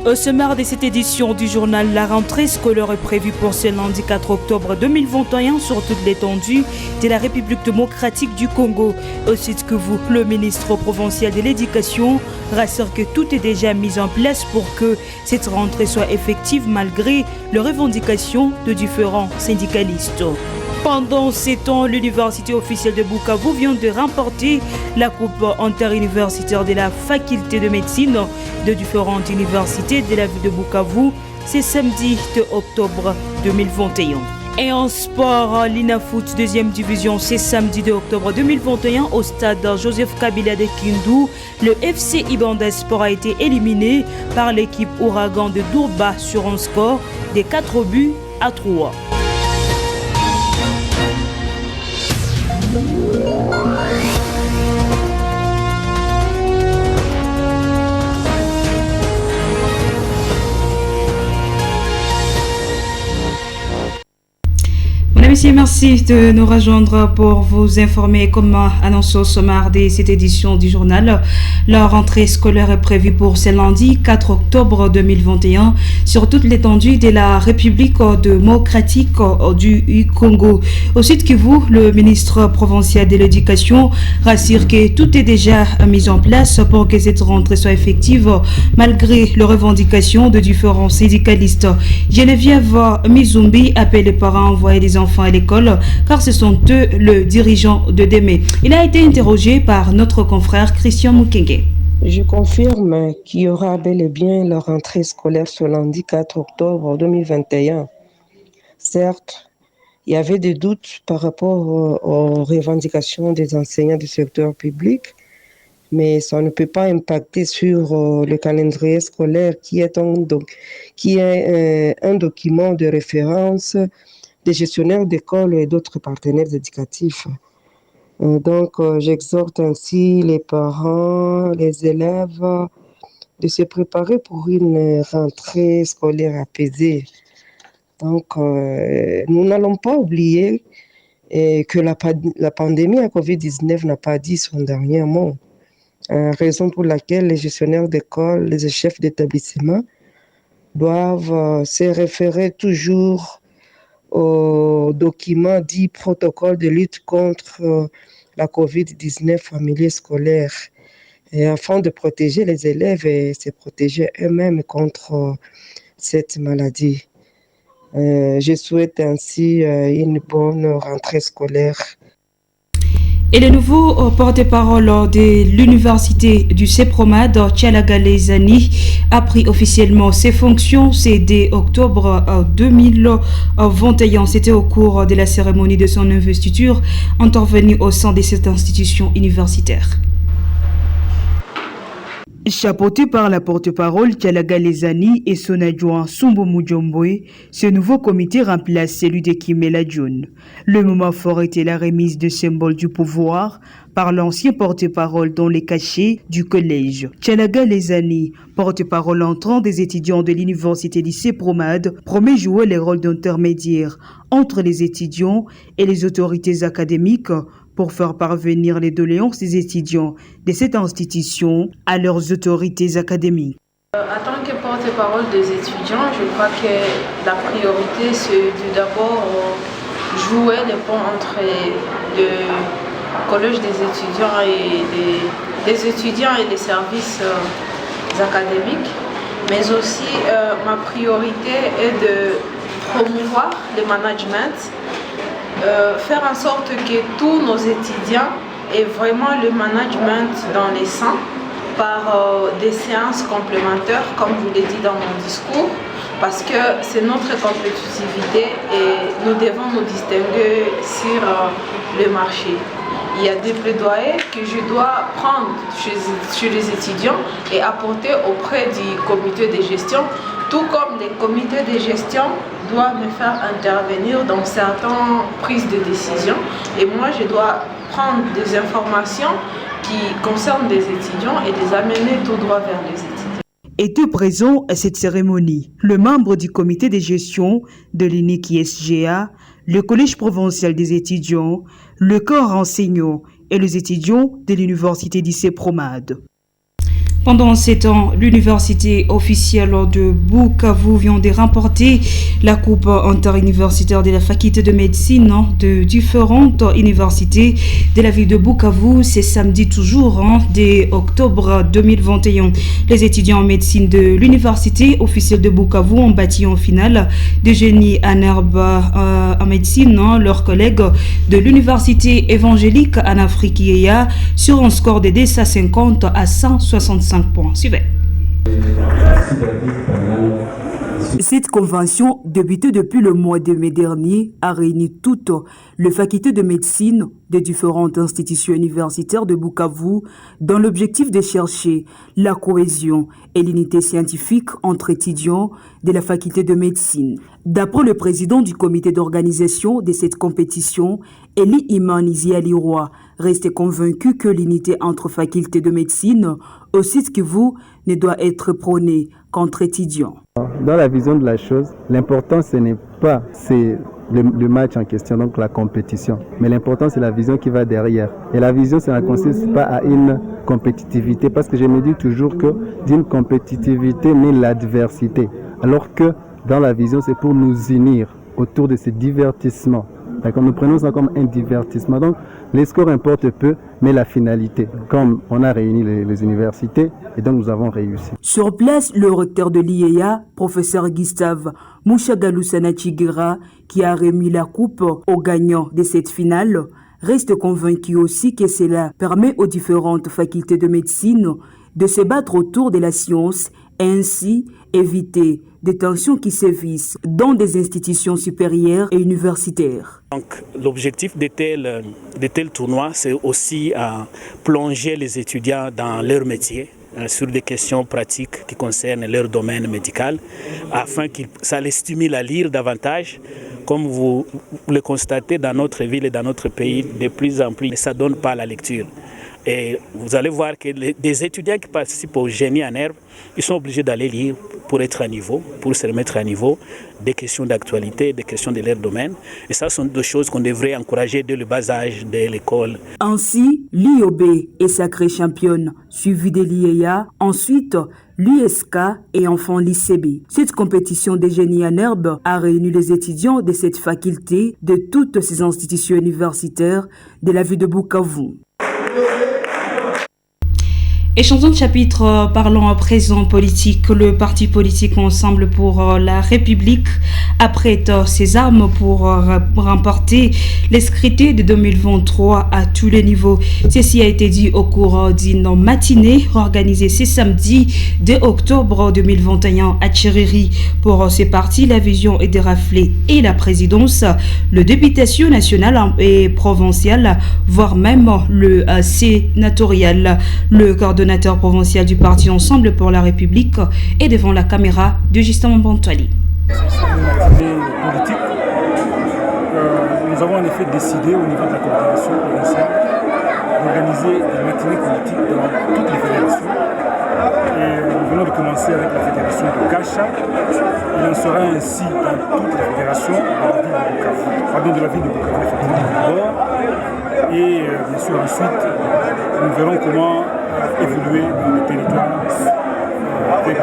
Au sommaire de cette édition du journal, la rentrée scolaire est prévue pour ce lundi 4 octobre 2021 sur toute l'étendue de la République démocratique du Congo. Aussi que vous, le ministre provincial de l'Éducation rassure que tout est déjà mis en place pour que cette rentrée soit effective malgré les revendications de différents syndicalistes. Pendant ces temps, l'université officielle de Bukavu vient de remporter la coupe interuniversitaire de la faculté de médecine de différentes universités de la ville de Bukavu. C'est samedi 2 octobre 2021. Et en sport, l'INAFOOT 2e division, c'est samedi 2 octobre 2021 au stade Joseph Kabila de Kindu. Le FC Ibanda Sport a été éliminé par l'équipe Ouragan de Durba sur un score de 4-3. Messieurs, merci de nous rejoindre pour vous informer comme annoncé au sommaire de cette édition du journal. La rentrée scolaire est prévue pour ce lundi 4 octobre 2021 sur toute l'étendue de la République démocratique du Congo. Au sud Kivu, le ministre provincial de l'Éducation rassure que tout est déjà mis en place pour que cette rentrée soit effective malgré les revendications de différents syndicalistes. Geneviève Mizumbi appelle les parents à envoyer les enfants à l'école car ce sont eux le dirigeant de demain. Il a été interrogé par notre confrère Christian Mukenge. Je confirme qu'il y aura bel et bien la rentrée scolaire ce lundi 4 octobre 2021. Certes, il y avait des doutes par rapport aux revendications des enseignants du secteur public, mais ça ne peut pas impacter sur le calendrier scolaire qui est un document de référence des gestionnaires d'écoles et d'autres partenaires éducatifs. Donc, j'exhorte ainsi les parents, les élèves de se préparer pour une rentrée scolaire apaisée. Donc, nous n'allons pas oublier que la pandémie à COVID-19 n'a pas dit son dernier mot. Raison pour laquelle les gestionnaires d'école, les chefs d'établissement doivent se référer toujours au document dit protocole de lutte contre la COVID-19 en milieu scolaire, et afin de protéger les élèves et se protéger eux-mêmes contre cette maladie. Je souhaite ainsi une bonne rentrée scolaire. Et le nouveau porte-parole de l'université du CEPROMAD, Tchalaga Lezani, a pris officiellement ses fonctions dès octobre 2021. C'était au cours de la cérémonie de son investiture intervenue au sein de cette institution universitaire. Chapeauté par la porte-parole Tchalaga Lezani et son adjoint Sumbo Mujomboe, ce nouveau comité remplace celui de Kimela John. Le moment fort était la remise de symboles du pouvoir par l'ancien porte-parole dans les cachets du collège. Tchalaga Lezani, porte-parole entrant des étudiants de l'université du CEPROMAD, promet jouer le rôle d'intermédiaire entre les étudiants et les autorités académiques pour faire parvenir les doléances des étudiants de cette institution à leurs autorités académiques. En tant que porte-parole des étudiants, je crois que la priorité, c'est de d'abord jouer le pont entre le collège des étudiants et les étudiants et les services académiques. Mais aussi, ma priorité est de promouvoir le management, faire en sorte que tous nos étudiants aient vraiment le management dans les sangs par des séances complémentaires, comme je l'ai dit dans mon discours, parce que c'est notre compétitivité et nous devons nous distinguer sur le marché. Il y a des plaidoyers que je dois prendre chez les étudiants et apporter auprès du comité de gestion, tout comme les comités de gestion doivent me faire intervenir dans certaines prises de décision. Et moi, je dois prendre des informations qui concernent des étudiants et les amener tout droit vers les étudiants. Était présent à cette cérémonie le membre du comité de gestion de l'INIC-SGA, le collège provincial des étudiants, le corps enseignant et les étudiants de l'université du CEPROMAD. Pendant 7 ans, l'université officielle de Bukavu vient de remporter la coupe interuniversitaire de la faculté de médecine de différentes universités de la ville de Bukavu. C'est samedi toujours, dès octobre 2021. Les étudiants en médecine de l'université officielle de Bukavu ont battu en finale de génie en herbe en médecine leurs collègues de l'université évangélique en Afrique IEA sur un score de 250 à 165 points. Suivez. Cette convention, débutée depuis le mois de mai dernier, a réuni toutes les facultés de médecine des différentes institutions universitaires de Bukavu dans l'objectif de chercher la cohésion et l'unité scientifique entre étudiants de la faculté de médecine. D'après le président du comité d'organisation de cette compétition, Eli Imanizi Aliroy, reste convaincu que l'unité entre facultés de médecine au site Kivu ne doit être prônée qu'entre étudiants. Dans la vision de la chose, l'important ce n'est pas le match en question, donc la compétition, mais l'important c'est la vision qui va derrière. Et la vision, ça ne consiste pas à une compétitivité, parce que je me dis toujours que d'une compétitivité naît l'adversité, alors que dans la vision, c'est pour nous unir autour de ces divertissements. D'accord, nous prenons ça comme un divertissement. Donc, les scores importent peu, mais la finalité. Comme on a réuni les universités, et donc nous avons réussi. Sur place, le recteur de l'IEA, professeur Gustave Mouchagalusana-Chigera, qui a remis la coupe aux gagnants de cette finale, reste convaincu aussi que cela permet aux différentes facultés de médecine de se battre autour de la science et ainsi éviter des tensions qui sévissent dans des institutions supérieures et universitaires. Donc, l'objectif de tels tournois, c'est aussi plonger les étudiants dans leur métier, sur des questions pratiques qui concernent leur domaine médical, afin que ça les stimule à lire davantage. Comme vous le constatez dans notre ville et dans notre pays, de plus en plus, ça ne donne pas la lecture. Et vous allez voir que des étudiants qui participent au génie en herbe, ils sont obligés d'aller lire pour être à niveau, pour se remettre à niveau des questions d'actualité, des questions de leur domaine. Et ça sont deux choses qu'on devrait encourager dès le bas âge de l'école. Ainsi, l'IOB est sacrée championne, suivie de l'IEA, ensuite l'USK et enfin l'ICB. Cette compétition des génies en herbe a réuni les étudiants de cette faculté de toutes ces institutions universitaires de la ville de Bukavu. Et changeons de chapitre, parlons à présent politique. Le parti politique Ensemble pour la République apprête ses armes pour remporter les scrutins de 2023 à tous les niveaux. Ceci a été dit au cours d'une matinée organisée ce samedi 2 octobre 2021 à Tchiriri. Pour ce parti, la vision est de rafler et la présidence, le députation nationale et provinciale, voire même le sénatorial. Le coordonnateur provincial du parti Ensemble pour la République est devant la caméra de Justin Mbantouali. Nous avons en effet décidé au niveau de la coordination provinciale d'organiser des matinées politiques dans toutes les fédérations. Et nous venons de commencer avec la fédération de Kacha. Il en sera ainsi dans toutes les fédérations de la ville de Bukavu, effectivement, d'abord. Et bien sûr ensuite, nous verrons comment évoluer dans le territoire avec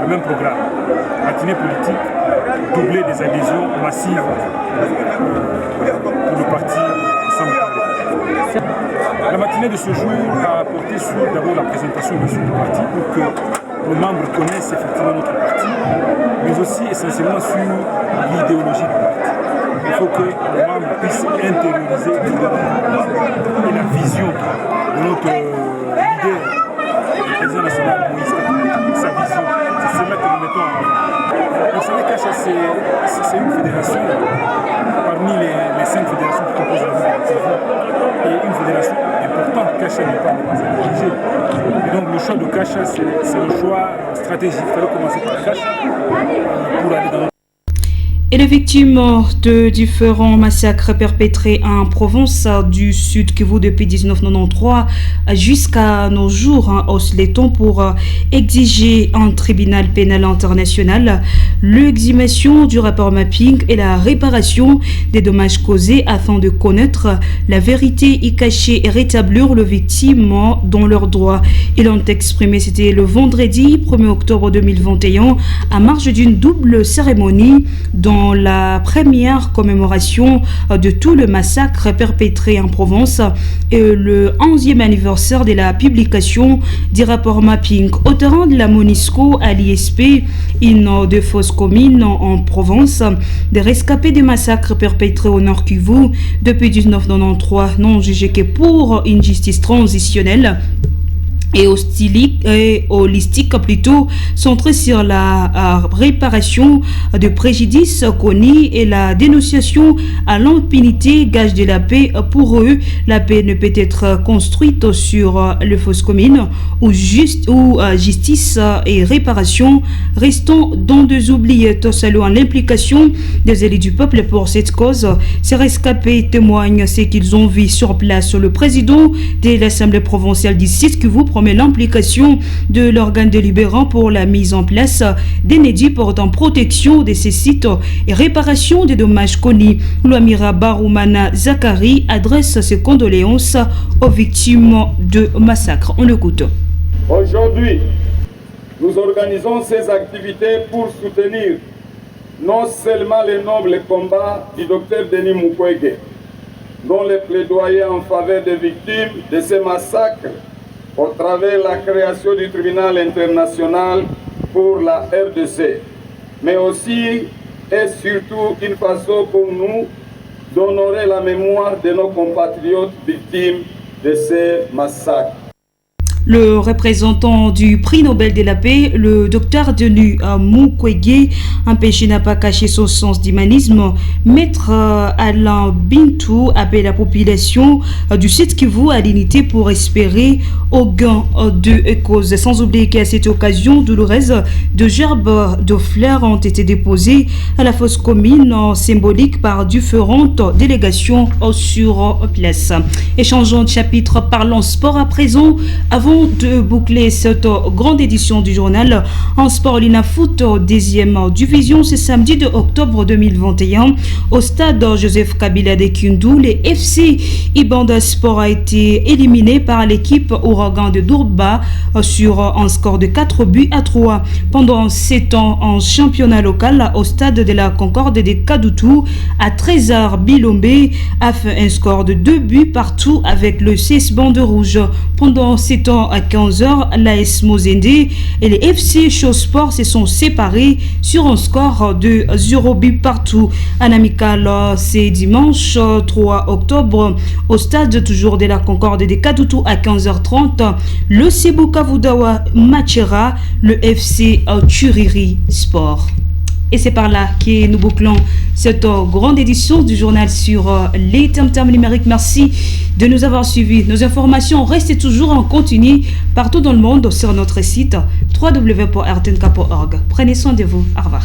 le même programme. Matinée politique, doubler des adhésions massives pour le parti Ensemble. La matinée de ce jour a porté sur d'abord la présentation du parti pour que nos membres connaissent effectivement notre parti, mais aussi essentiellement sur l'idéologie du parti. Il faut que les membres puissent intérioriser et la vision de notre leader, le président national Moïse Katumbi, sa vision. C'est cela que nous mettons en avant. Vous savez qu'Acha, c'est une fédération parmi les 5 fédérations qui composent la ville de Bukavu, et une fédération importante. Kacha n'est pas négligée. Et donc le choix de Kacha, c'est un choix stratégique. Il fallait commencer par Kacha pour aller dans notre... Et les victimes de différents massacres perpétrés en province du Sud Kivu depuis 1993 jusqu'à nos jours haussent les tons pour exiger un tribunal pénal international l'exhumation du rapport mapping et la réparation des dommages causés afin de connaître la vérité y cachée et rétablir les victimes dans leurs droits. Ils ont exprimé, c'était le vendredi 1er octobre 2021 à marge d'une double cérémonie dans la première commémoration de tout le massacre perpétré en Provence et le 11e anniversaire de la publication du rapport mapping. Au terrain de la MONUSCO à l'ISP, une de fausses communes en Provence, des rescapés des massacres perpétrés au Nord Kivu depuis 1993 n'ont jugé que pour une justice transitionnelle et holistique plutôt, centré sur la réparation de préjudices connus et la dénonciation à l'impunité, gage de la paix. Pour eux, la paix ne peut être construite sur les fausses communes ou justice et réparation restant dans des oubliettes. Selon l'implication des élus du peuple pour cette cause, ces rescapés témoignent ce qu'ils ont vu sur place. Le président de l'Assemblée provinciale d'ici Kivu promet l'implication de l'organe délibérant pour la mise en place d'énédits portant protection de ces sites et réparation des dommages connus. Louamira Baroumana Zakari adresse ses condoléances aux victimes de massacres. On l'écoute. Aujourd'hui, nous organisons ces activités pour soutenir non seulement les nobles combats du docteur Denis Mukwege, dont les plaidoyers en faveur des victimes de ces massacres au travers de la création du tribunal international pour la RDC, mais aussi et surtout une façon pour nous d'honorer la mémoire de nos compatriotes victimes de ces massacres. Le représentant du prix Nobel de la paix, le docteur Denis Mukwege, empêché n'a pas caché son sens d'humanisme. Maître Alain Bintou appelle la population du Sud Kivu à l'unité pour espérer au gain de cause. Sans oublier qu'à cette occasion douloureuse, de gerbes de fleurs ont été déposées à la fosse commune symbolique par différentes délégations sur place. Échangeons de chapitre, parlons sport à présent. Avant de boucler cette grande édition du journal en sport, l'INAFoot 10e division ce samedi de octobre 2021 au stade Joseph Kabila de Kindu. Les FC Ibanda Sport a été éliminé par l'équipe Ouragan de Dourba sur un score de 4-3. Pendant 7 ans en championnat local au stade de la Concorde de Kadoutou, à Trésor Bilombe a fait un score de 2 buts partout avec le 16 bandes rouges. Pendant 7 ans à 15h, l'AS Mozende et les FC Chausport se sont séparés sur un score de 0 but partout. Un amical, c'est dimanche 3 octobre au stade toujours de la Concorde de Kadoutou à 15h30. Le Sebuka Vudawa matchera le FC Churiri Sport. Et c'est par là que nous bouclons cette grande édition du journal sur les tam-tams numériques. Merci de nous avoir suivis. Nos informations restent toujours en continu partout dans le monde sur notre site www.rtnk.org. Prenez soin de vous. Au revoir.